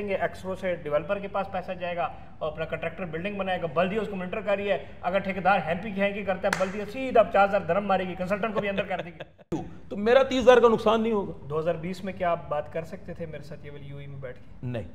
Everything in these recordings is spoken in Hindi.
एक्सरो से डेवलपर के पास पैसा जाएगा और अपना कंट्रैक्टर बिल्डिंग बनाएगा, बल्दिया उसको मॉनिटर कर रही है। अगर ठेकेदार हैंकी करता है, बल्दिया सीधा 4000 धर्म मारेगी, कंसल्टेंट को भी अंदर कर देगी। तो मेरा 30,000 का नुकसान नहीं होगा। 2020 में क्या आप बात कर सकते थे मेरे साथ ये वाली यूएई में बैठ के? नहीं।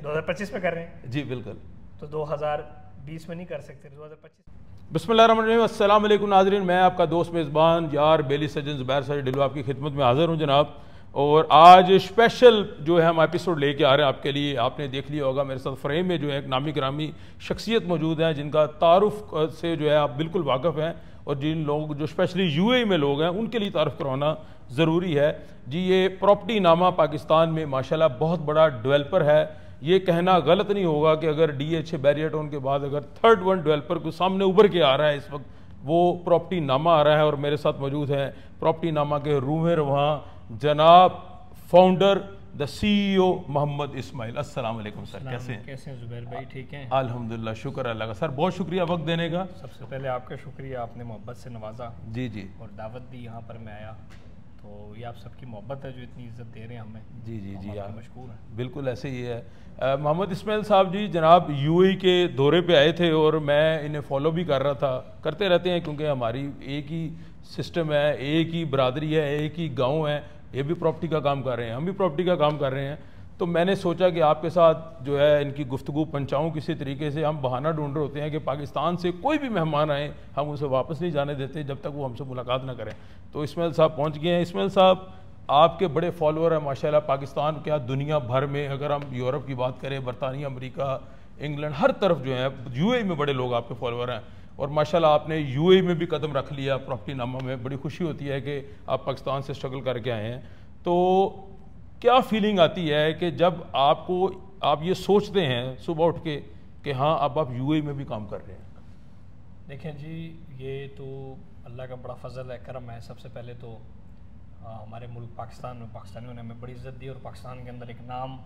2025 में कर रहे हैं जी बिल्कुल। तो 2020 में नहीं कर सकते 2025। बिस्मिल्लाहिर्रहमानिर्रहीम, अस्सलाम वालेकुम नाज़रीन, मैं आपका दोस्त मेज़बान यार बेली सज्जन ज़ुबैर साहिब डिल्लो आपकी खिदमत में हाज़िर हूँ जनाब। और आज स्पेशल जो है हम एपिसोड लेके आ रहे हैं आपके लिए। आपने देख लिया होगा मेरे साथ फ्रेम में जो है एक नामी ग्रामी शख्सियत मौजूद है जिनका तारुफ से जो है आप बिल्कुल वाकिफ़ हैं, और जिन लोग जो स्पेशली यूएई में लोग हैं उनके लिए तारुफ करवाना ज़रूरी है। जी ये प्रॉपर्टी नामा पाकिस्तान में माशाल्लाह बहुत बड़ा डेवलपर है। ये कहना गलत नहीं होगा कि अगर DH बैरियर टाउन के बाद अगर थर्ड वन डेवलपर को सामने उभर के आ रहा है इस वक्त, वो प्रॉपर्टी नामा आ रहा है। और मेरे साथ मौजूद है प्रॉपर्टी नामा के रूहे रवां जनाब founder the CEO Mohammad Ismail. अस्सलाम वालेकुम सर, कैसे हैं जुबैर भाई? ठीक हैं अल्हम्दुलिल्लाह, शुक्र अल्लाह का। सर बहुत शुक्रिया वक्त देने का। सबसे पहले आपका शुक्रिया, आपने मोहब्बत से नवाजा। जी जी। और दावत दी, यहाँ पर मैं आया तो ये आप सबकी मोहब्बत है जो इतनी इज्जत दे रहे हैं हमें। जी जी जी, आप मशकूर हैं। बिल्कुल ऐसे ही है। मोहम्मद इस्माइल साहब जी जनाब यूएई के दौरे पे आए थे और मैं इन्हें फॉलो भी कर रहा था, करते रहते हैं क्योंकि हमारी एक ही सिस्टम है, एक ही बरादरी है, एक ही गांव है। ये भी प्रॉपर्टी का काम कर रहे हैं, हम भी प्रॉपर्टी का काम कर रहे हैं। तो मैंने सोचा कि आपके साथ जो है इनकी गुफ्तगू पंचाऊँ किसी तरीके से। हम बहाना ढूंढ रहे होते हैं कि पाकिस्तान से कोई भी मेहमान आए हम उसे वापस नहीं जाने देते जब तक वो हमसे मुलाकात ना करें। तो इस्माइल साहब पहुँच गए हैं। इस्माइल साहब आपके बड़े फॉलोअर हैं माशाल्लाह, पाकिस्तान क्या दुनिया भर में, अगर हम यूरोप की बात करें, बरतानिया, अमेरिका, इंग्लैंड, हर तरफ जो है यूएई में बड़े लोग आपके फॉलोअर हैं। और माशाल्लाह आपने यूएई में भी कदम रख लिया प्रॉपर्टी नामा में। बड़ी खुशी होती है कि आप पाकिस्तान से स्ट्रगल करके आए हैं। तो क्या फीलिंग आती है कि जब आप ये सोचते हैं सुबह उठ के कि हाँ अब आप यूएई में भी काम कर रहे हैं? देखें जी, ये तो अल्लाह का बड़ा फजल है, करम है। सबसे पहले तो हमारे मुल्क पाकिस्तान में पाकिस्तानियों ने हमें बड़ी इज़्ज़त दी और पाकिस्तान के अंदर एक नाम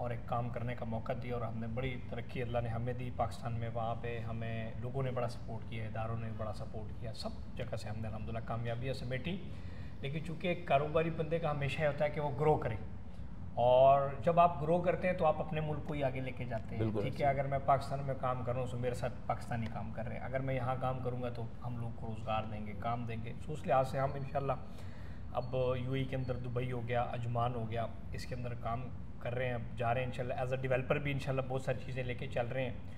और एक काम करने का मौका दिया और हमने बड़ी तरक्की अल्लाह ने हमें दी पाकिस्तान में। वहाँ पे हमें लोगों ने बड़ा सपोर्ट किया, इदारों ने बड़ा सपोर्ट किया, सब जगह से हमने अल्हम्दुलिल्लाह कामयाबियाँ समेटी। लेकिन चूँकि एक कारोबारी बंदे का हमेशा होता है कि वो ग्रो करे, और जब आप ग्रो करते हैं तो आप अपने मुल्क को ही आगे लेके जाते हैं। ठीक है, अगर मैं पाकिस्तान में काम कर रहा हूँ तो मेरे साथ पाकिस्तानी काम कर रहे हैं, अगर मैं यहाँ काम करूँगा तो हम लोग को रोज़गार देंगे, काम देंगे। तो उस लिहाज से हम इंशाल्लाह अब यूएई के अंदर दुबई हो गया, अजमान हो गया, इसके अंदर काम कर रहे हैं, अब जा रहे हैं इंशाल्लाह। एज अ डेवलपर भी इंशाल्लाह बहुत सारी चीज़ें लेके चल रहे हैं।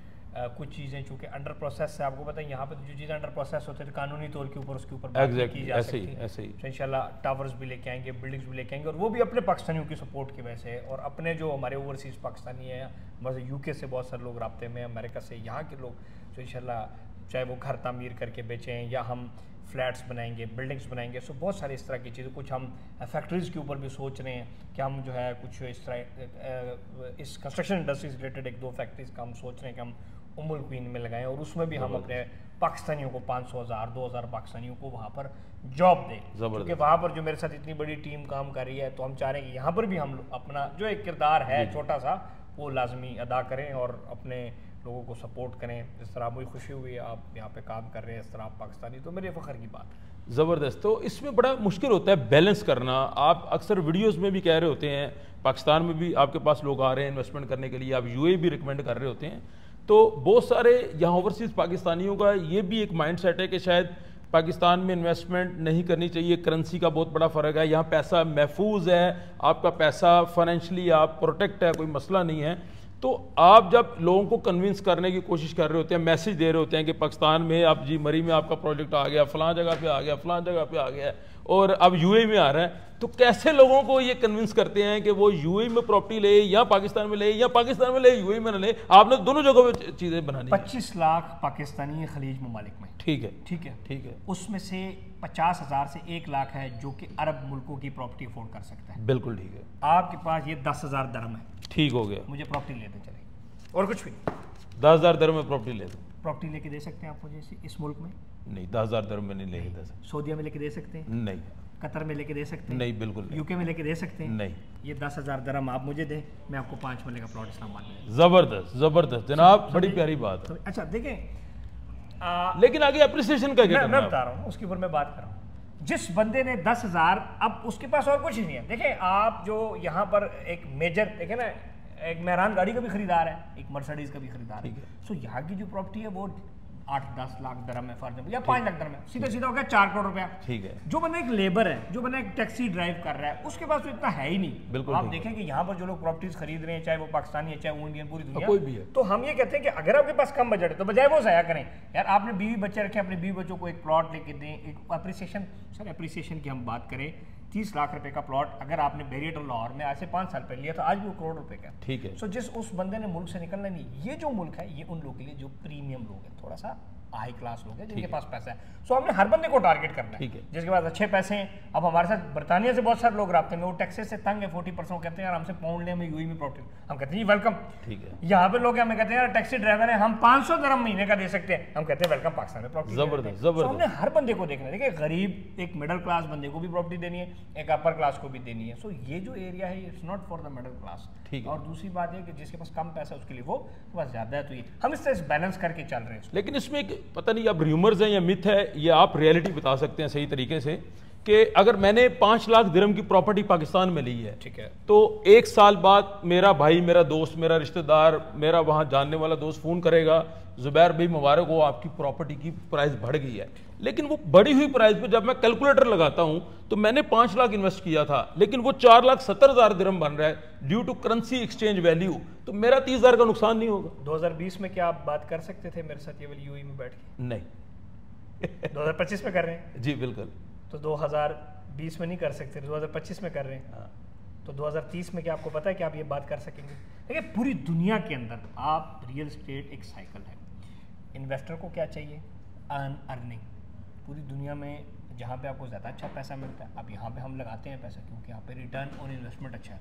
कुछ चीज़ें चूँकि अंडर प्रोसेस है, आपको पता है यहाँ पे तो जो चीज़ें अंडर प्रोसेस होते हैं कानूनी तौर के ऊपर उसके ऊपर बात की जा सकती है। ऐसे ही तो इंशाल्लाह टावर्स भी लेके आएंगे, बिल्डिंग्स भी लेके आएंगे, और वो भी अपने पाकिस्तानियों की सपोर्ट की वजह से। और अपने जो हमारे ओवरसीज़ पाकिस्तानी हैं, बस UK से बहुत सारे लोग राब्ते में, अमेरिका से, यहाँ के लोग जो इंशाल्लाह चाहे वो घर तामीर करके बेचें या हम फ्लैट्स बनाएंगे, बिल्डिंग्स बनाएंगे, सो बहुत सारी इस तरह की चीज़ें। कुछ हम फैक्ट्रीज़ के ऊपर भी सोच रहे हैं कि हम जो है कुछ इस तरह इस कंस्ट्रक्शन इंडस्ट्री से रिलेटेड 1-2 फैक्ट्रीज़ का हम सोच रहे हैं कि हम उम्मुल क्वीन में लगाएं, और उसमें भी हम अपने पाकिस्तानियों को 500,000-2,000 पाकिस्तानियों को वहाँ पर जॉब दें। क्योंकि वहाँ पर जो मेरे साथ इतनी बड़ी टीम काम कर रही है, तो हम चाह रहे हैं कि यहाँ पर भी हम अपना जो एक किरदार है छोटा सा वो लाजमी अदा करें और अपने लोगों को सपोर्ट करें। इस तरह मुझे खुशी हुई आप यहाँ पे काम कर रहे हैं, इस तरह आप पाकिस्तानी, तो मेरे फ़ख्र की बात है। ज़बरदस्त। तो इसमें बड़ा मुश्किल होता है बैलेंस करना। आप अक्सर वीडियोस में भी कह रहे होते हैं, पाकिस्तान में भी आपके पास लोग आ रहे हैं इन्वेस्टमेंट करने के लिए, आप यूएई भी रिकमेंड कर रहे होते हैं। तो बहुत सारे यहाँ ओवरसीज़ पाकिस्तानियों का ये भी एक माइंड सेट है कि शायद पाकिस्तान में इन्वेस्टमेंट नहीं करनी चाहिए, करेंसी का बहुत बड़ा फ़र्क है, यहाँ पैसा महफूज है, आपका पैसा फाइनेंशियली आप प्रोटेक्ट है, कोई मसला नहीं है। तो आप जब लोगों को कन्विंस करने की कोशिश कर रहे होते हैं, मैसेज दे रहे होते हैं कि पाकिस्तान में आप जी मरी में आपका प्रोजेक्ट आ गया, फलां जगह पे आ गया, फलां जगह पे आ गया, और अब यूएई में आ रहा है, तो कैसे लोगों को ये कन्विंस करते हैं कि वो यूएई में प्रॉपर्टी ले या पाकिस्तान में ले, या पाकिस्तान में ले यूएई में न ले? आपने दोनों जगहों पे चीज़ें बनानी। 25 लाख पाकिस्तानी खलीज ममालिक में। ठीक है, ठीक है, ठीक है। उसमें से 50,000 से 1 लाख है जो कि अरब मुल्कों की प्रॉपर्टी अफोर्ड कर सकता है। बिल्कुल ठीक है। आपके पास ये 10,000 दरम है, ठीक हो गया, मुझे प्रॉपर्टी ले दें, चलेगी, और कुछ भी नहीं। 10,000 दरम में प्रॉपर्टी ले दो। प्रॉपर्टी लेके दे सकते हैं आप मुझे इस मुल्क में? नहीं, 10,000 दरम में नहीं लेके दे सकते। सऊदीया में लेके दे सकते हैं? नहीं। कतर में लेके दे सकते हैं? नहीं, बिल्कुल नहीं। यूके में लेके दे सकते हैं? नहीं। ये 10,000 दरम आप मुझे दें, मैं आपको 5 मरले का प्लॉट इस्लामाबाद में। जबरदस्त जबरदस्त जनाब, बड़ी प्यारी बात है। अच्छा देखें, लेकिन आगे अप्रिसिएशन का क्या? मैं बता रहा हूँ, उसके ऊपर मैं बात कर रहा हूँ। जिस बंदे ने 10,000, अब उसके पास और कुछ ही नहीं है। देखें आप जो यहाँ पर एक मेजर देखें ना, एक मेहरान गाड़ी का भी खरीदार है, एक मर्सिडीज का भी खरीदार ठीक है। है। सो यहाँ की जो प्रॉपर्टी है वो 8-10 लाख दरम है फॉर एग्जाम्पल, या 5 लाख दरम है, सीधा सीधा हो गया 4 करोड़ रुपया। ठीक है। जो बंदा एक लेबर है, जो बंदा एक टैक्सी ड्राइव कर रहा है, उसके पास तो इतना है ही नहीं। बिल्कुल आप ठीक देखें कि यहाँ पर जो लोग प्रॉपर्टीज खरीद रहे हैं, चाहे वो पाकिस्तानी है चाहे वो इंडियन, पूरी दुनिया कोई भी है, तो हम ये कहते हैं कि अगर आपके पास कम बजट है तो बजाय वो ज़ाया करें, यार आपने बीवी बच्चे रखे, अपने बीवी बच्चों को एक प्लॉट लेके दें, एक अप्रिसिएशन, सर अप्रिसिएशन की हम बात करें, 30 लाख रुपए का प्लॉट अगर आपने बैरिएटर लाहौर में आज से 5 साल पहले लिया था, आज भी वो करोड़ रुपए का। ठीक है। सो जिस उस बंदे ने मुल्क से निकलना नहीं, ये जो मुल्क है ये उन लोगों के लिए जो प्रीमियम लोग हैं, थोड़ा सा हाई क्लास लोग हैं जिनके पास पैसा है। सो हमने हर बंदे को टारगेट करना है, ठीक है। जिसके पास अच्छे पैसे हैं। अब हमारे साथ बर्तानिया से बहुत सारे लोग राब्ते में, वो टैक्सेस से तंग है 40%, कहते हैं यार हमसे पाउंड ले, हमें यूएई में प्रॉपर्टी, हम कहते हैं जी वेलकम। ठीक है। यहाँ पे लोग हमें कहते हैं यार टैक्सी ड्राइवर है, हम 500 दरम महीने का दे सकते हैं, हम कहते हैं वेलकम पाकिस्तान में प्रॉपर्टी। जबरदस्त, तो हमने हर बंदे को देखना है। देखिए गरीब एक मिडिल क्लास बंदे को भी प्रॉपर्टी देनी है, एक अपर क्लास को भी देनी है। सो ये जो एरिया है it's not for the middle class. ठीक है। और दूसरी बात है कि जिसके पास कम पैसा है उसके लिए वो बस ज्यादा है, तो ये हम इस तरह बैलेंस करके चल रहे हैं। लेकिन इसमें एक पता नहीं अब र्यूमर्स हैं या मिथ है, ये आप रियलिटी बता सकते हैं सही तरीके से, कि अगर मैंने 5 लाख दिरहम की प्रॉपर्टी पाकिस्तान में ली है, ठीक है, तो 1 साल बाद मेरा भाई, मेरा दोस्त, मेरा रिश्तेदार, मेरा वहां जानने वाला दोस्त फोन करेगा, जुबैर भाई मुबारक हो, आपकी प्रॉपर्टी की प्राइस बढ़ गई है। लेकिन वो बढ़ी हुई प्राइस पे जब मैं कैलकुलेटर लगाता हूं तो मैंने 5 लाख इन्वेस्ट किया था, लेकिन वो 4,70,000 दिरहम बन रहा है due to currency exchange value, तो मेरा 30,000 का नुकसान नहीं होगा। 2020 में क्या आप बात कर सकते थे मेरे साथ ये वाली यूएई में बैठ के? नहीं। 2025 में कर रहे हैं जी बिल्कुल। तो 2020 में नहीं कर सकते, 2025 में कर रहे हैं। तो 2030 में क्या आपको पता है कि आप ये बात कर सकेंगे? देखिए पूरी दुनिया के अंदर आप रियल एस्टेट एक साइकिल है। इन्वेस्टर को क्या चाहिए? अर्निंग। पूरी दुनिया में जहाँ पे आपको ज़्यादा अच्छा पैसा मिलता है, अब यहाँ पे हम लगाते हैं पैसा क्योंकि यहाँ पे रिटर्न ऑन इन्वेस्टमेंट अच्छा है।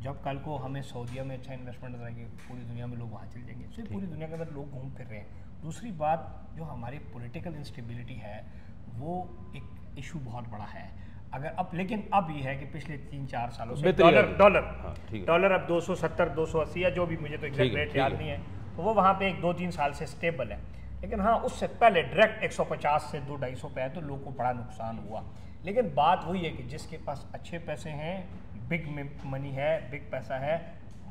जब कल को हमें सऊदीया में अच्छा इन्वेस्टमेंट नजर आएगी, पूरी दुनिया में लोग वहाँ चले जाएंगे। तो पूरी दुनिया के अंदर लोग घूम फिर रहे हैं। दूसरी बात, जो हमारी पॉलिटिकल इंस्टेबिलिटी है वो एक इशू बहुत बड़ा है। अगर अब लेकिन अब ये है कि पिछले 3-4 सालों से डॉलर अब 270, 280 या जो भी, मुझे तो एग्जैक्ट रेट याद नहीं है, तो वो वहाँ पे 1-2-3 साल से स्टेबल है। लेकिन हाँ, उससे पहले डायरेक्ट 150 से 200-250 पे है तो लोगों को बड़ा नुकसान हुआ। लेकिन बात वही है कि जिसके पास अच्छे पैसे हैं, बिग मनी है, बिग पैसा है,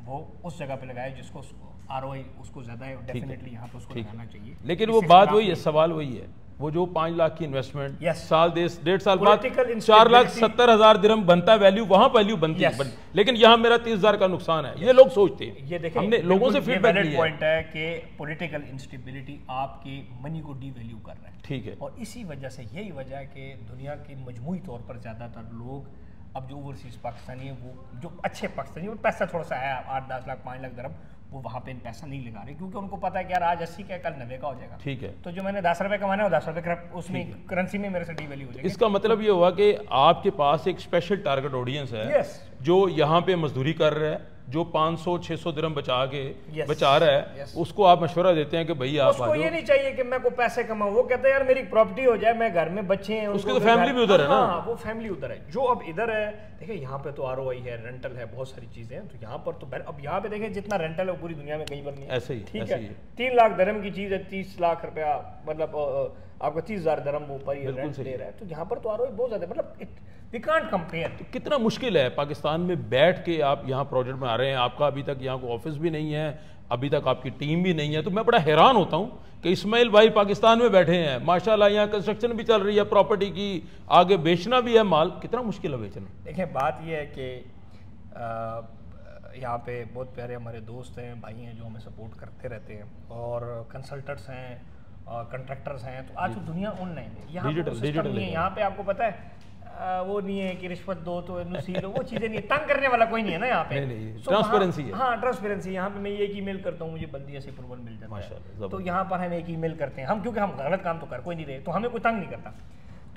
वो उस जगह पे लगाए जिसको आरओआई उसको ज़्यादा है, डेफिनेटली यहाँ पे उसको लगाना चाहिए। लेकिन वो बात वही है, सवाल वही है, वो जो 5 लाख की इन्वेस्टमेंट साल 1.5 साल बाद 4,70,000 दिरहम बनता है, वैल्यू वहां वैल्यू बनती है, लेकिन यहाँ मेरा 30,000 का नुकसान है। ये लोग सोचते हैं। ये देखिए, हमने लोगों से फीडबैक लिया पॉइंट है कि पॉलिटिकल इंस्टेबिलिटी आपकी मनी को डीवैल्यू कर रहा है। ठीक है। और इसी वजह से, यही वजह है कि दुनिया के मजमूई तौर पर ज़्यादातर लोग अब जो ओवरसीज पाकिस्तानी है, वो जो अच्छे पाकिस्तानी, वो पैसा थोड़ा सा आया 8-10 लाख 5 लाख दरम, वो वहाँ पे पैसा नहीं लगा रहे क्योंकि उनको पता है कि यार आज 80 का कल 90 का हो जाएगा। ठीक है। तो जो मैंने 10 रुपये कमाना है वो 10 रुपये उसमें करेंसी में मेरे से डीवैल्यू हो जाएगी। इसका मतलब ये हुआ कि आपके पास एक स्पेशल टारगेट ऑडियंस है जो यहाँ पे मजदूरी कर रहा है, जो 500-600 दिरहम बचा रहा है, उसको आप मशवरा देते हैं कि भैया आप उसको ये नहीं चाहिए कि मैं को पैसे कमाऊं, वो कहता है यार मेरी प्रॉपर्टी हो जाए, मैं घर में बच्चे हैं, उसकी तो फैमिली भी उधर है ना। वो फैमिली उधर है। जो अब इधर है, देखिए यहाँ पे तो आरओआई है, रेंटल है, बहुत सारी चीजें हैं, तो यहाँ पर तो अब यहाँ पे देखें जितना रेंटल है वो पूरी दुनिया में कहीं पर नहीं है। ऐसे ही, ठीक है। 3 लाख दिरहम की चीज है, 30 लाख रुपया, मतलब आपको 30,000 दिरहम वो पर रेंट दे रहा है। तो यहाँ पर तो आरओआई बहुत ज्यादा, मतलब वी कांट कंपेयर। तो कितना मुश्किल है पाकिस्तान में बैठ के आप यहाँ प्रोजेक्ट में आ रहे हैं, आपका अभी तक यहाँ को ऑफिस भी नहीं है, अभी तक आपकी टीम भी नहीं है। तो मैं बड़ा हैरान होता हूँ कि इस्माइल भाई पाकिस्तान में बैठे हैं, माशाल्लाह यहाँ कंस्ट्रक्शन भी चल रही है, प्रॉपर्टी की आगे बेचना भी है माल, कितना मुश्किल है बेचना। देखिए बात यह है कि यहाँ पे बहुत प्यारे हमारे दोस्त हैं, भाई हैं, जो हमें सपोर्ट करते रहते हैं, और कंसल्टेंट्स हैं, कंट्रैक्टर्स हैं। तो आज दुनिया ऑनलाइन है, यहाँ डिजिटल नहीं है। यहाँ पे आपको पता है वो नहीं है कि रिश्वत दो तो नसील हो, वो चीज़ें नहीं, तंग करने वाला कोई नहीं है ना यहाँ पे। ट्रांसपेरेंसी है। हाँ, ट्रांसपेरेंसी। यहाँ पे मैं एक ईमेल करता हूँ, मुझे बल्दी ऐसे अप्रूवल मिल जाता है, तो यहाँ पर हम एक ईमेल करते हैं हम, क्योंकि हम गलत काम तो कर कोई नहीं रहे, तो हमें कोई तंग नहीं करता।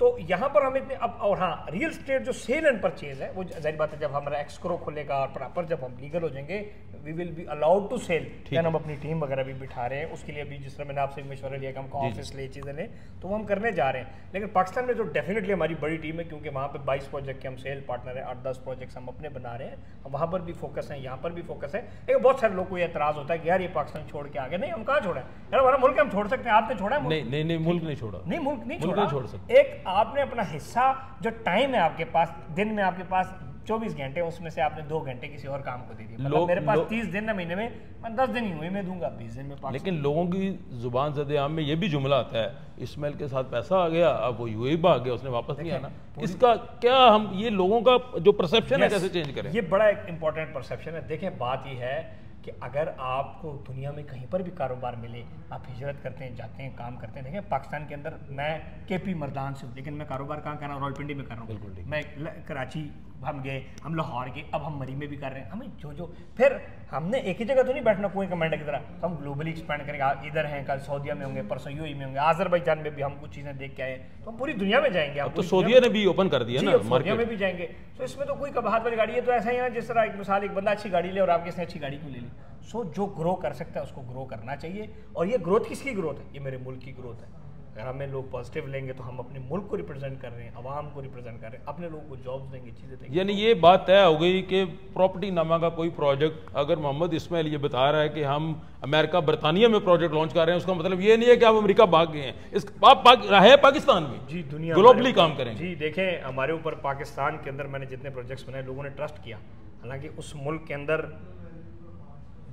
तो यहाँ पर हम इतने अब, और हाँ, रियल स्टेट जो सेल एंड परचेज है, वो जाहिर बात है जब हमारा एक्सक्रो खुलेगा और प्रॉपर जब हम लीगल हो जाएंगे, we will be allowed to sell. Then हम अपनी टीम वगैरह भी बिठा रहे हैं उसके लिए, अभी जिस तरह मैंने आपसे मशवरा लिया कि हमको ऑफिस ले, चीज़ें ले, तो वो हम करने जा रहे हैं। लेकिन पाकिस्तान में जो डेफिनेटली हमारी बड़ी टीम है, क्योंकि वहाँ पे 22 प्रोजेक्ट के हम सेल पार्टनर हैं, 8-10 प्रोजेक्ट्स हम अपने बना रहे हैं, वहाँ पर भी फोकस है, यहाँ पर भी फोकस है। लेकिन बहुत सारे लोगों को ये एतराज़ होता है कि यार ये पाकिस्तान छोड़ के आगे, नहीं हम कहाँ छोड़ा है यार, हमारा मुल्क हम छोड़ सकते हैं, आपने छोड़ा है? नहीं, मुल्क नहीं छोड़ा, नहीं मुल्क नहीं छोड़ सकते। एक आपने अपना हिस्सा, जो टाइम है आपके पास, दिन में आपके पास 24 घंटे उसमें से आपने 2 घंटे किसी और काम को दे दिए, मतलब मेरे पास 30 दिन ना महीने में, मैं 10 दिन ही हुए मैं दूंगा 20 दिन में। लेकिन लोगों की जुबान ज़द आम में ये भी जुमला आता है, इस्माइल के साथ पैसा आ गया, अब वो यूएई भाग गया, उसने वापस नहीं आना। इसका क्या हम ये लोगों का जो परसेप्शन है कैसे चेंज करें? ये बड़ा एक इंपॉर्टेंट परसेप्शन है। देखें बात ये है कि अगर आपको दुनिया में कहीं पर भी कारोबार मिले, आप हिजरत करते हैं, जाते हैं, काम करते हैं। देखें पाकिस्तान के अंदर मैं केपी मर्दान से हूँ, लेकिन मैं कारोबार कहाँ कर रहा हूँ? रावलपिंडी में कर रहा हूँ। मैं कराची हम गए, हम लाहौर गए, अब हम मरी में भी कर रहे हैं। हमें जो फिर हमने एक ही जगह तो नहीं बैठना कुएं कमांडर की तरह, तो हम ग्लोबली एक्सपेंड करेंगे। इधर हैं, कल सऊदीया में होंगे, परसों यूएई में होंगे, आज़रबाईजान में भी हम कुछ चीज़ें देख के आए, तो हम पूरी दुनिया में जाएंगे। अब तो सऊदीया ने भी ओपन कर दिया ना, सऊदीया में भी जाएंगे। तो इसमें तो कोई कबाहत वाली गाड़ी है, तो ऐसा ही है जिस तरह एक मिसाल, एक बंदा अच्छी गाड़ी ले और आप किसने अच्छी गाड़ी क्यों ले ली। सो जो ग्रो कर सकता है उसको ग्रो करना चाहिए। और ये ग्रोथ किसकी ग्रोथ है? ये मेरे मुल्क की ग्रोथ है। अगर हमें लोग पॉजिटिव लेंगे तो हम अपने मुल्क को रिप्रेजेंट कर रहे हैं, आवाम को रिप्रेजेंट कर रहे हैं, अपने लोगों को जॉब्स देंगे, चीज़ें देंगे। यानी ये बात तय हो गई कि प्रॉपर्टी नामा का कोई प्रोजेक्ट, अगर मोहम्मद इस्माइल ये बता रहा है कि हम अमेरिका बरतानिया में प्रोजेक्ट लॉन्च कर रहे हैं, उसका मतलब ये नहीं है कि आप अमेरिका भाग गए हैं। है पाकिस्तान में जी, दुनिया ग्लोबली काम करेंगे। जी देखें, हमारे ऊपर पाकिस्तान के अंदर मैंने जितने प्रोजेक्ट्स बनाए, लोगों ने ट्रस्ट किया। हालांकि उस मुल्क के अंदर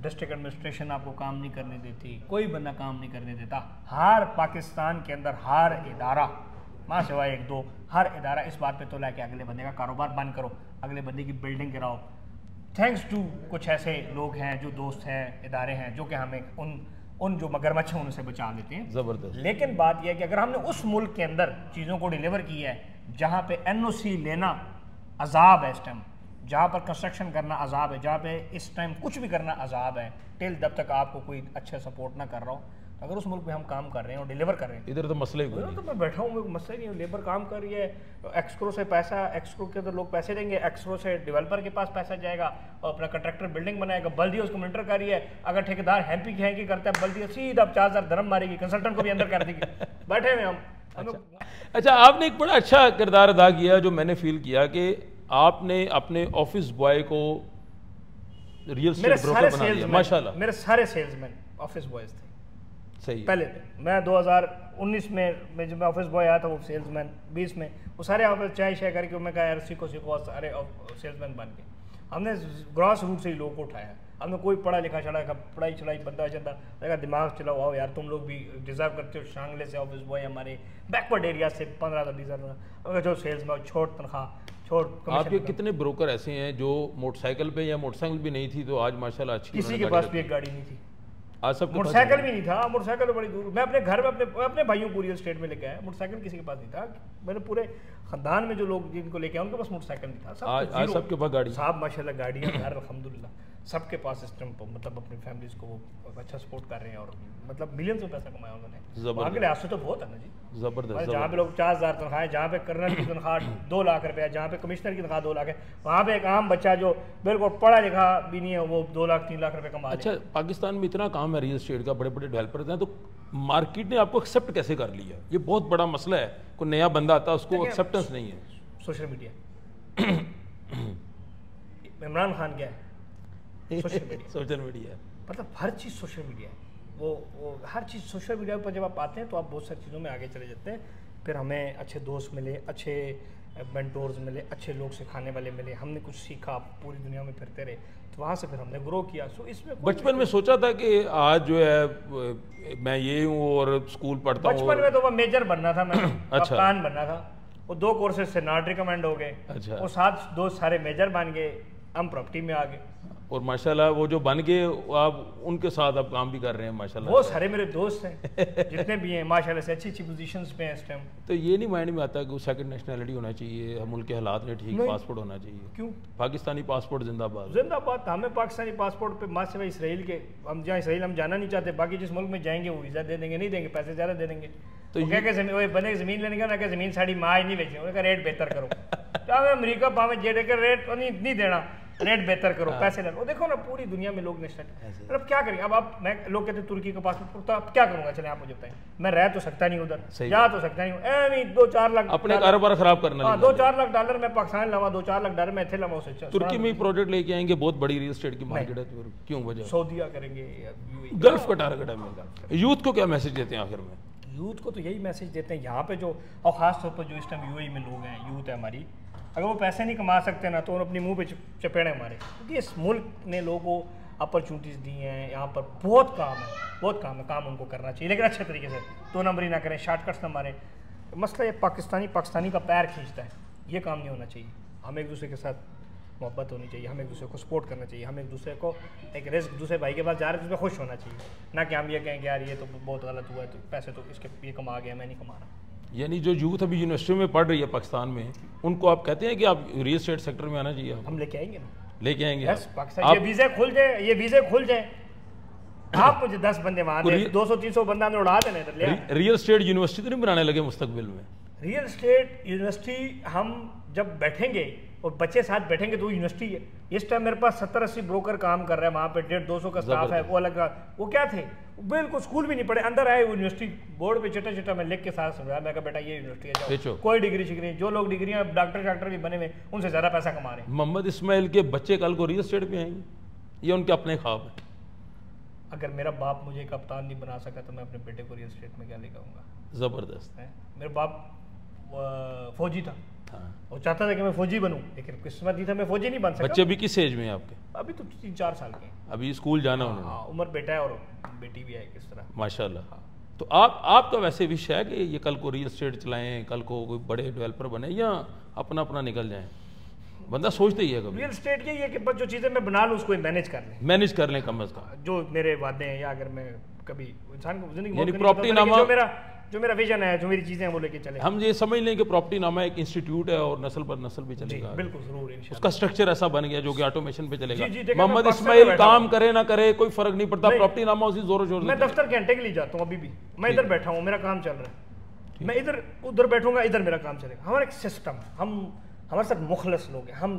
डिस्ट्रिक्ट एडमिनिस्ट्रेशन आपको काम नहीं करने देती, कोई बंदा काम नहीं करने देता। हर पाकिस्तान के अंदर हर इदारा, माँ सिवाय 1-2, हर इदारा इस बात पे तो लाके अगले बंदे का कारोबार बंद करो, अगले बंदे की बिल्डिंग गिराओ। थैंक्स टू कुछ ऐसे लोग हैं जो दोस्त हैं, इदारे हैं, जो कि हमें उन जो मगरमच्छ हैं उनसे बचा लेते हैं। ज़बरदस्त। लेकिन बात यह है कि अगर हमने उस मुल्क के अंदर चीज़ों को डिलीवर किया है जहाँ पे NOC लेना अजाब है इस टाइम, जहाँ पर कंस्ट्रक्शन करना अजाब है, जहाँ पे इस टाइम कुछ भी करना अजाब है, टिल जब तक आपको कोई अच्छा सपोर्ट ना कर रहा हो। अगर उस मुल्क में हम काम कर रहे हैं और डिलीवर कर रहे हैं, इधर तो मसले ही तो मैं बैठा हूँ, मसला नहीं है, लेबर काम कर रही है, एक्सक्रो से पैसा, एक्सक्रो के तो लोग पैसे देंगे, एक्सक्रो से डेवलपर के पास पैसा जाएगा और अपना कंट्रैक्टर बिल्डिंग बनाएगा, बल्दिया उसको मॉनिटर कर रही है। अगर ठेकेदार हैंकी करता है, बल्दिया सीधा 4000 धर्म मारेगी, कंसल्टेंट को भी अंदर कर देगी। बैठे हुए हम। अच्छा, आपने एक बड़ा अच्छा किरदार अदा किया, जो मैंने फील किया कि आपने अपने ऑफिस बॉय को रियल एस्टेट ब्रोकर बना दिया। माशाल्लाह, मेरे सारे सेल्समैन ऑफिस बॉयज थे। सही पहले मैं 2019 में जब मैं ऑफिस बॉय आया था, वो सेल्समैन 20 में, वो सारे ऑफिस चाय शाय करके मैं कहा यार सीखो सारे सेल्समैन बन के हमने ग्रॉस रूट से ही लोगों को उठाया। हमने कोई पढ़ा लिखा चढ़ा, पढ़ाई चढ़ाई बंदा चलता लगा, दिमाग चलाओ, आओ यार तुम लोग भी डिजर्व करते हो। शांगले से ऑफिस बॉय, हमारे बैकवर्ड एरिया से 15-20 जो सेल्स में छोट तनख्वाह, छोट। आपके कितने ब्रोकर ऐसे हैं जो मोटरसाइकिल पे या मोटरसाइकिल भी नहीं थी तो आज माशाल्लाह अच्छी, किसी के पास भी एक गाड़ी नहीं थी, आज सब मोटरसाइकिल भी नहीं था। मोटरसाइकिल तो बड़ी दूर, मैं अपने घर में अपने भाइयों को रियल स्टेट में लेके आया, मोटरसाइकिल किसी के पास नहीं था। मैंने पूरे खानदान में जो लोग जिनको लेके आए उनके पास मोटरसाइकिल नहीं था। आज सबके पास गाड़ी, साहब माशाल्लाह गाड़ियाँ, घर अल्हम्दुलिल्लाह सबके पास सिस्टम, मतलब अपनी फैमिलीज को अच्छा सपोर्ट कर रहे हैं और मतलब मिलियंस में पैसा कमाया उन्होंने। वहाँ के लिहाज से तो बहुत है ना जी, जबरदस्त। जहाँ पे लोग 4000 तनख्वाह है, जहाँ पे कर्नल की तनख्वाह 2 लाख रुपये है, जहाँ पे कमिश्नर की तनख्वाह 2 लाख है, वहाँ पे एक आम बच्चा जो बिल्कुल पढ़ा लिखा भी नहीं है वो 2 लाख 3 लाख रुपये कमा। अच्छा, पाकिस्तान में इतना काम है रियल एस्टेट का, बड़े बड़े डेवलपर्स हैं, तो मार्केट ने आपको एक्सेप्ट कैसे कर लिया? ये बहुत बड़ा मसला है। कोई नया बंदा आता है उसको एक्सेप्टेंस नहीं है। सोशल मीडिया इमरान खान क्या है? सोशल मीडिया मतलब हर चीज़ सोशल मीडिया है। वो हर चीज़ सोशल मीडिया पर जब आप आते हैं तो आप बहुत सारी चीज़ों में आगे चले जाते हैं। फिर हमें अच्छे दोस्त मिले, अच्छे मेंटोर्स मिले, अच्छे लोग सिखाने वाले मिले, हमने कुछ सीखा, पूरी दुनिया में फिरते रहे, तो वहाँ से फिर हमने ग्रो किया। सो इसमें बचपन में सोचा था कि आज जो है मैं ये हूँ और स्कूल पढ़ता हूँ? बचपन में तो वह मेजर बनना था, मैं अच्छा, कप्तान बनना था। वो 2 कोर्सेज से नॉट रिकमेंड हो गए। अच्छा, वो 7 दोस्त सारे मेजर बन गए, हम प्रॉपर्टी में आ गए और माशाल्लाह वो जो बन गए आप उनके साथ आप काम भी कर रहे हैं माशाल्लाह। वो सारे मेरे दोस्त हैं जितने भी हैं माशाल्लाह से अच्छी पोजीशंस पे हैं इस टाइम। तो ये नहीं माइंड में आता कि सेकंड नेशनलिटी होना चाहिए, मुल्क के हालात में ठीक पासपोर्ट होना चाहिए? क्यों? पाकिस्तानी पासपोर्ट जिंदाबाद, जिंदाबाद। हमें पाकिस्तानी पासपोर्ट पे माँ से इसराइल के, हम जहाँ इसराइल हम जाना नहीं चाहते, बाकी जिस मुल्क में जाएंगे वो वीज़ा दे देंगे, नहीं देंगे पैसे ज़्यादा दे देंगे। तो क्या क्या बने ज़मीन लेने का ना, क्या ज़मीन साड़ी माँ नहीं बेचेंगे, उनका रेट बेहतर करो। क्या मैं अमरीका पावे जेडे का रेट नहीं देना, रेट बेहतर करो, पैसे ले लो। देखो ना पूरी दुनिया में लोग नेशनल, मतलब क्या करेंगे अब आप, मैं लोग कहते हैं तुर्की का पासपोर्ट, तो अब क्या करूंगा? चले आप मुझे बताएं, मैं रह तो सकता नहीं उधर, जा तो सकता नहीं हूँ, 2-4 लाख अपने कारोबार खराब करना। 2-4 लाख डॉलर मैं पाकिस्तान लावा, 2-4 लाख डॉलर मैं इतने लावा, उसे तुर्की में प्रोजेक्ट लेके आएंगे, बहुत बड़ी रियल एस्टेट की मार्केट है, क्यों वजह? सऊदीया करेंगे, गल्फ का टारगेट है। यूथ को क्या मैसेज देते हैं आखिर में? यूथ को तो यही मैसेज देते हैं यहाँ पे जो, और ख़ास तौर पर जो इस टाइम यूएई में लोग हैं, यूथ है हमारी, अगर वो पैसे नहीं कमा सकते ना तो उन्हें अपनी मुंह पे चपेड़े मारे, क्योंकि इस मुल्क ने लोगों को अपॉर्चुनिटीज़ दी हैं, यहाँ पर बहुत काम है, काम उनको करना चाहिए लेकिन अच्छे तरीके से, 2 नंबरी ना करें, शॉर्टकट्स ना मारें। मसला ये पाकिस्तानी का पैर खींचता है, ये काम नहीं होना चाहिए। हम एक दूसरे के साथ मोहब्बत होनी चाहिए, हम एक दूसरे को सपोर्ट करना चाहिए, हम एक दूसरे को एक रिस्क दूसरे भाई के पास जा रहे हैं तो उसमें खुश होना चाहिए, ना कि हम ये कहें कि यार ये तो बहुत गलत हुआ है, तो पैसे तो इसके ये कमा गया, मैं नहीं कमा रहा। यानी जो यूथ अभी यूनिवर्सिटी में पढ़ रही है पाकिस्तान में, उनको आप कहते हैं कि आप रियल एस्टेट सेक्टर में आना चाहिए? हम लेके आएंगे ना, लेके आएंगे पाकिस्तान। ये वीज़े खुल जाए, आप मुझे 10 बंदे वहाँ दे, 200-300 बंदा हमने उड़ा देना इधर। रियल एस्टेट यूनिवर्सिटी तो नहीं बनाने लगे मुस्तकबिल में? रियल एस्टेट यूनिवर्सिटी हम जब बैठेंगे और बच्चे साथ बैठेंगे तो यूनिवर्सिटी है। इस टाइम मेरे पास 70-80 ब्रोकर काम कर रहे हैं वहाँ पे, 150-200 का स्टाफ है, वो अलग का। वो क्या थे, बिल्कुल स्कूल भी नहीं पढ़े, अंदर आए यूनिवर्सिटी बोर्ड पे चिट्टा मैं लिख के साथ समझाया, मैं कहा बेटा ये यूनिवर्सिटी है, जाओ कोई डिग्री शिग्री, जो लोग डिग्रियाँ डॉक्टर भी बने हुए उनसे ज़्यादा पैसा कमा रहे हैं। मोहम्मद इस्माइल के बच्चे कल को रियल एस्टेट पे आएंगे, ये उनके अपने ख्वाब है। अगर मेरा बाप मुझे कप्तान नहीं बना सका तो मैं अपने बेटे को रियल एस्टेट में क्या लेकर आऊँगा? ज़बरदस्त है। मेरा बाप फौजी था, वो चाहता था कि मैं फौजी बनूं, लेकिन किस्मत दी था मैं फौजी नहीं बन सका। बच्चे अभी किस एज में हैं आपके? अभी तो 3-4 साल के हैं। अभी स्कूल जाना उन्होंने? हाँ, उम्र बेटा है और बेटी भी है किस तरह। माशाल्लाह। हाँ। तो आपका वैसे विषय है कि ये कल को रियल एस्टेट चलाएं, कल को कोई बड़े डेवलपर बने, या अपना निकल जाएं? बंदा सोचते ही है कभी। रियल एस्टेट ये है कि बस जो चीज़ें मैं बना लूँ उसको मैनेज कर लें कम अज़ कम, जो मेरे वादे हैं, या अगर मैं कभी इंसान को जिंदगी प्रॉपर्टी नामा, जो मेरा विजन है, जो मेरी चीज़ें हैं वो लेके चले। हम ये समझ लें कि प्रॉपर्टी नामा एक इंस्टीट्यूट है और नस्ल पर नस्ल भी चलेगा। बिल्कुल जरूर, उसका स्ट्रक्चर ऐसा बन गया जो कि ऑटोमेशन पे चलेगा। मोहम्मद इस्माइल काम करे ना करे कोई फर्क नहीं पड़ता, प्रॉपर्टी नामा उसी जोरों शोर से। मैं दफ्तर घंटे के लिए जाता हूँ, अभी भी मैं इधर बैठा हूँ, मेरा काम चल रहा है, मैं इधर उधर बैठूंगा, इधर मेरा काम चलेगा। हमारा एक सिस्टम, हम हमारे साथ मुखलस लोग हैं, हम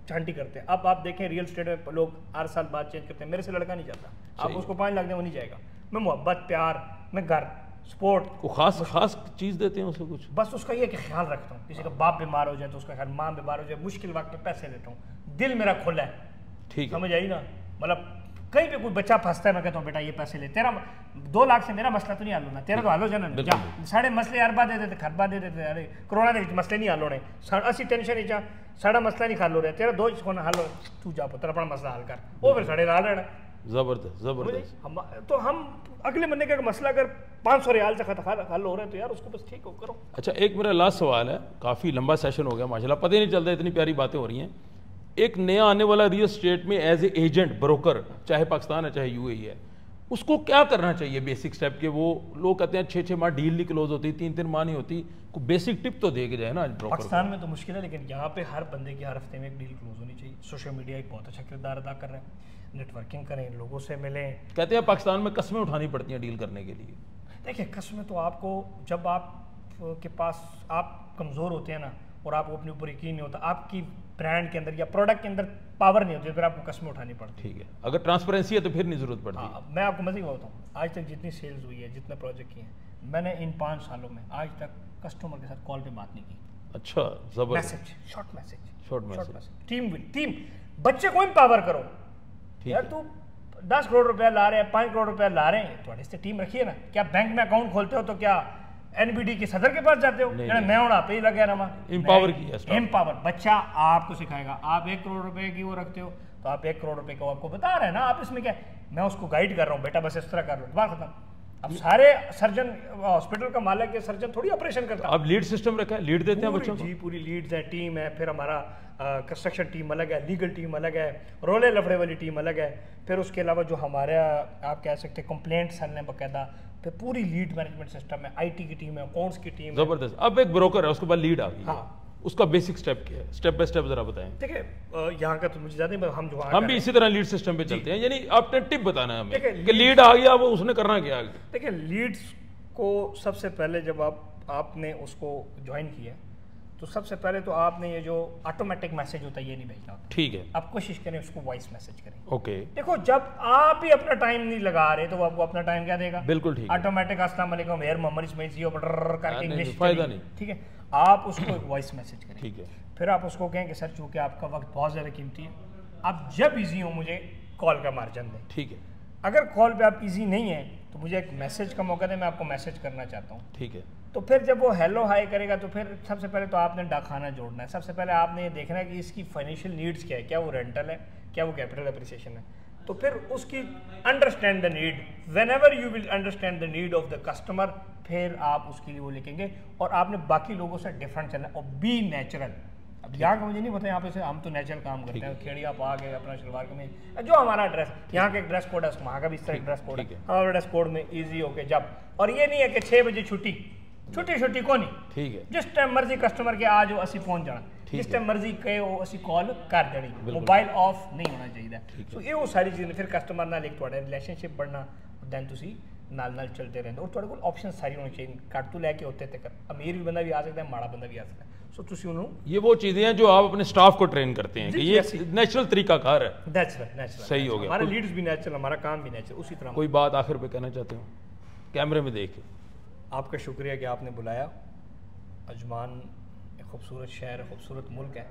झांटी करते हैं। अब आप देखें रियल एस्टेट में लोग 8 साल बाद चेंज करते हैं, मेरे से लड़का नहीं जाता, आप उसको 5 लाख दें वो नहीं जाएगा। मैं मोहब्बत, प्यार, मैं घर, स्पोर्ट को खास चीज़ देते हैं उसे कुछ, बस उसका ये कि ख्याल रखता हूँ। किसी का बाप बीमार हो जाए तो उसका ख्याल, माँ बीमार हो जाए, मुश्किल वक्त में पैसे देता हूँ, दिल मेरा खुला है। ठीक, समझ आई ना? मतलब कहीं पे कोई बच्चा फंसता है, मैं कहता हूँ बेटा ये पैसे ले, तेरा 2 लाख से मेरा मसला तो नहीं हल होना, तेरा तो हल हो जाना। जा साढ़े मसले अरबा दे देते, खरबा दे देते, अरे कोरोना के मसले नहीं हल हो रहे, असी टेंशन ही जा, साढ़ा मसला नहीं हल हो रहा है, तेरा 2 हल हो, तू जा पुत्र अपना मसला हल कर, वो फिर साढ़े हल रहना। जबरदस्त। तो हम अगले महीने का मसला अगर 500 रियाल से हल हो रहा है तो यार उसको बस ठीक हो करो। अच्छा, एक मेरा लास्ट सवाल है, काफ़ी लंबा सेशन हो गया माशाल्लाह, पता ही नहीं चलता, इतनी प्यारी बातें हो रही हैं। एक नया आने वाला रियल एस्टेट में एज ए एजेंट, ब्रोकर, चाहे पाकिस्तान है चाहे यूएई है, उसको क्या करना चाहिए बेसिक स्टेप के? वो लोग कहते हैं 6-6 माह डील नहीं क्लोज होती, 3-3 माह नहीं होती, कोई बेसिक टिप तो दे के जाए ना ब्रोकर। पाकिस्तान में तो मुश्किल है, लेकिन यहाँ पे हर बंदे की हर हफ्ते में एक डील क्लोज होनी चाहिए। सोशल मीडिया एक बहुत अच्छा किरदार अदा कर रहा है, नेटवर्किंग करें, लोगों से मिलें। कहते हैं पाकिस्तान में कस्में उठानी पड़ती हैं डील करने के लिए। देखिए कस्में तो आपको, जब आप के पास आप कमज़ोर होते हैं ना, और आपको अपने ऊपर यकीन नहीं होता, आपकी ब्रांड के अंदर या प्रोडक्ट के अंदर पावर नहीं होती, फिर आपको कस्में उठानी पड़ती। ठीक है, अगर ट्रांसपेरेंसी है तो फिर नहीं जरूरत पड़ती। हाँ, मैं आपको मज़े बताऊँ, आज तक जितनी सेल्स हुई है, जितने प्रोजेक्ट किए हैं, मैंने इन 5 सालों में आज तक कस्टमर के साथ कॉल पे बात नहीं की। अच्छा, जबरदस्त। Message, short short message. Team बच्चे को एम्पावर करो। यार तू 10 करोड़ रुपया ला रहे हैं, 5 करोड़ रुपया ला रहे हैं, थोड़ी सी टीम रखिए ना। क्या बैंक में अकाउंट खोलते हो तो क्या एनबीडी के सदर के पास जाते हो? मैं हूं पे ही लगे रहा, एम्पावर किया। एम्पावर बच्चा आपको सिखाएगा। आप 1 करोड़ रुपए की वो रखते हो तो आप 1 करोड़ रुपए को आपको बता रहे हैं ना, आप इसमें क्या, मैं उसको गाइड कर रहा हूँ, बेटा बस इस तरह कर लो, बात खत्म। अब सारे सर्जन, हॉस्पिटल का मालिक है, सर्जन थोड़ी ऑपरेशन करता है। अब लीड सिस्टम रखा है, लीड देते हैं बच्चों को। जी, पूरी लीड्स है, टीम है, फिर हमारा कंस्ट्रक्शन टीम अलग है, लीगल टीम अलग है, रोले लफड़े वाली टीम अलग है, फिर उसके अलावा जो हमारा आप कह सकते हैं कंप्लेंट सेल है बाकायदा, फिर पूरी लीड मैनेजमेंट सिस्टम है, आईटी की टीम है, अकाउंट्स की टीम है। जबरदस्त। अब एक ब्रोकर है, उसके बाद लीड आ गई। हाँ, उसका बेसिक स्टेप क्या है? स्टेप बाय स्टेप जरा बताएं। देखिए यहाँ का तो मुझे ज़्यादा, हम भी इसी तरह लीड सिस्टम पे चलते हैं, यानी आपने टिप बताना है हमें कि लीड आ गया, वो उसने करना क्या आगे। देखिए लीड्स को सबसे पहले जब आपने उसको ज्वाइन किया तो सबसे पहले तो आपने ये जो ऑटोमेटिक मैसेज होता है ये नहीं भेजना होता। ठीक है, आप कोशिश करें उसको वॉइस मैसेज करें। ओके। देखो जब आप ही अपना टाइम नहीं लगा रहे तो आपको अपना टाइम क्या देगा? बिल्कुल ठीक है। ऑटोमेटिक अस्सलाम वालेकुम हेयर मोहम्मद इस्माइल सीईओ करके इंग्लिश फायदा नहीं। ठीक है, आप उसको एक वॉइस मैसेज करें। ठीक है, फिर आप उसको कहें कि सर चूंकि आपका वक्त बहुत ज़्यादा कीमती है, आप जब बिजी हो मुझे कॉल का मार्जिन दें। ठीक है। अगर कॉल पे आप इजी नहीं है तो मुझे एक मैसेज का मौका दें, मैं आपको मैसेज करना चाहता हूँ। ठीक है। तो फिर जब वो हेलो हाय करेगा तो फिर सबसे पहले तो आपने डाकखाना जोड़ना है। सबसे पहले आपने ये देखना है कि इसकी फाइनेंशियल नीड्स क्या है, क्या वो रेंटल है, क्या वो कैपिटल अप्रिसिएशन है। तो फिर उसकी understand the need, when ever you will understand the need of the customer, फिर आप उसके लिए वो लिखेंगे। और आपने बाकी लोगों से डिफरेंट चलना और बी नेचुरल। अब यहाँ का मुझे नहीं पता, यहाँ पे से हम तो नेचुरल काम करते हैं, खेड़ी आप आ गए अपना शलवार कमीज, जो हमारा ड्रेस, यहाँ का एक ड्रेस कोड है, वहाँ का भी इस तरह ड्रेस कोड है, हमारा ड्रेस कोड में ईजी होके जब, और ये नहीं है कि 6 बजे छुट्टी को नहीं, ठीक है, जिस टाइम मर्जी कस्टमर के आज वो असी पहुंच जाना, जिस टाइम मर्जी कहे वो असी कॉल कर देनी, मोबाइल ऑफ नहीं होना चाहिए। सो ये वो सारी चीज़ें फिर कस्टमर नाल एक तुहाडा रिलेशनशिप बनना, दैन तुसी नाल चलते रहंदे और तुहाडे कोल ऑप्शन सारी होनी चाहिए, घट तो लैके उत्ते तक अमीर भी बंदा भी आ सकता है, माड़ा बंदा भी आ सकता है। सो तुसी उन्होंने ये वो चीज़ें हैं जो आप अपने स्टाफ को ट्रेन करते हैं कि ये नेचुरल तरीकाकार है, नेचुरल सही हो गया। हमारा लीड्स भी नेचुरल, हमारा काम भी नेचुरल, उसी तरह। कोई बात आखिर पे कहना चाहते हो कैमरे में देख के? आपका शुक्रिया कि आपने बुलाया। अजमान एक खूबसूरत शहर है, खूबसूरत मुल्क है,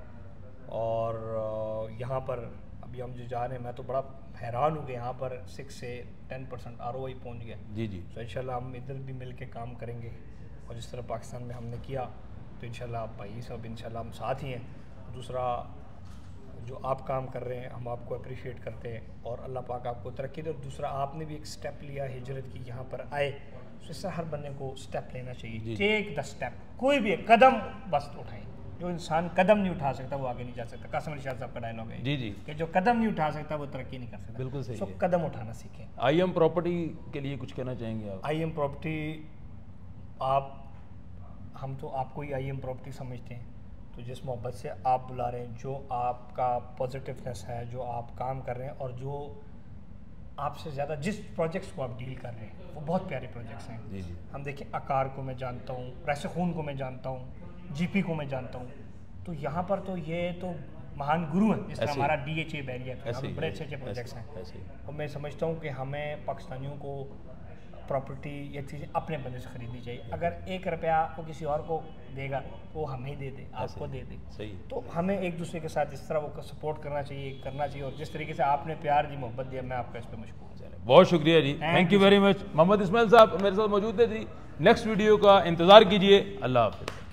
और यहाँ पर अभी हम जो जा रहे हैं, मैं तो बड़ा हैरान हूँ कि यहाँ पर 6 से 10% ROI पहुँच गया। जी जी। तो इंशाल्लाह हम इधर भी मिल के काम करेंगे, और जिस तरह पाकिस्तान में हमने किया तो इंशाल्लाह आप भाई सब इंशाल्लाह हम साथ ही हैं। दूसरा जो आप काम कर रहे हैं हम आपको अप्रिशिएट करते हैं, और अल्लाह पाक आपको तरक्की दे। और दूसरा आपने भी एक स्टेप लिया हिजरत की, यहाँ पर आए, तो इससे हर बंदे को स्टेप लेना चाहिए। टेक द स्टेप, कोई भी एक कदम बस उठाएं। जो इंसान कदम नहीं उठा सकता वो आगे नहीं जा सकता। कासिम अली शाह साहब का डायलॉग है जी जी, कि जो कदम नहीं उठा सकता वो तरक्की नहीं कर सकता। बिल्कुल सही है। कदम उठाना सीखें। IM प्रॉपर्टी के लिए कुछ कहना चाहेंगे आप? IM प्रॉपर्टी, हम तो आपको ही IM प्रॉपर्टी समझते हैं, तो जिस मोहब्बत से आप बुला रहे हैं, जो आपका पॉजिटिवनेस है, जो आप काम कर रहे हैं, और जो आपसे ज़्यादा जिस प्रोजेक्ट्स को आप डील कर रहे हैं वो बहुत प्यारे प्रोजेक्ट्स हैं। जी जी। हम देखें, आकार को मैं जानता हूँ, रैसे-खून को मैं जानता हूँ, GP को मैं जानता हूँ, तो यहाँ पर तो ये तो महान गुरु हैं। जिस तरह हमारा DHA बैरियर, बड़े अच्छे अच्छे प्रोजेक्ट्स हैं, और मैं समझता हूँ कि हमें पाकिस्तानियों को प्रॉपर्टी या चीज़ें अपने बंदे से ख़रीदनी चाहिए। अगर 1 रुपया वो किसी और को देगा वो हमें ही दे दे, आपको दे दे, सही। तो हमें एक दूसरे के साथ इस तरह वो सपोर्ट करना चाहिए, और जिस तरीके से आपने प्यार दी, मोहब्बत दिया, मैं आपका इस पर मशकूर हूँ। बहुत शुक्रिया जी, thank you very much. Mohammad Ismail साहब मेरे साथ मौजूद थे जी। नेक्स्ट वीडियो का इंतज़ार कीजिए। अल्लाह हाफ़िज़।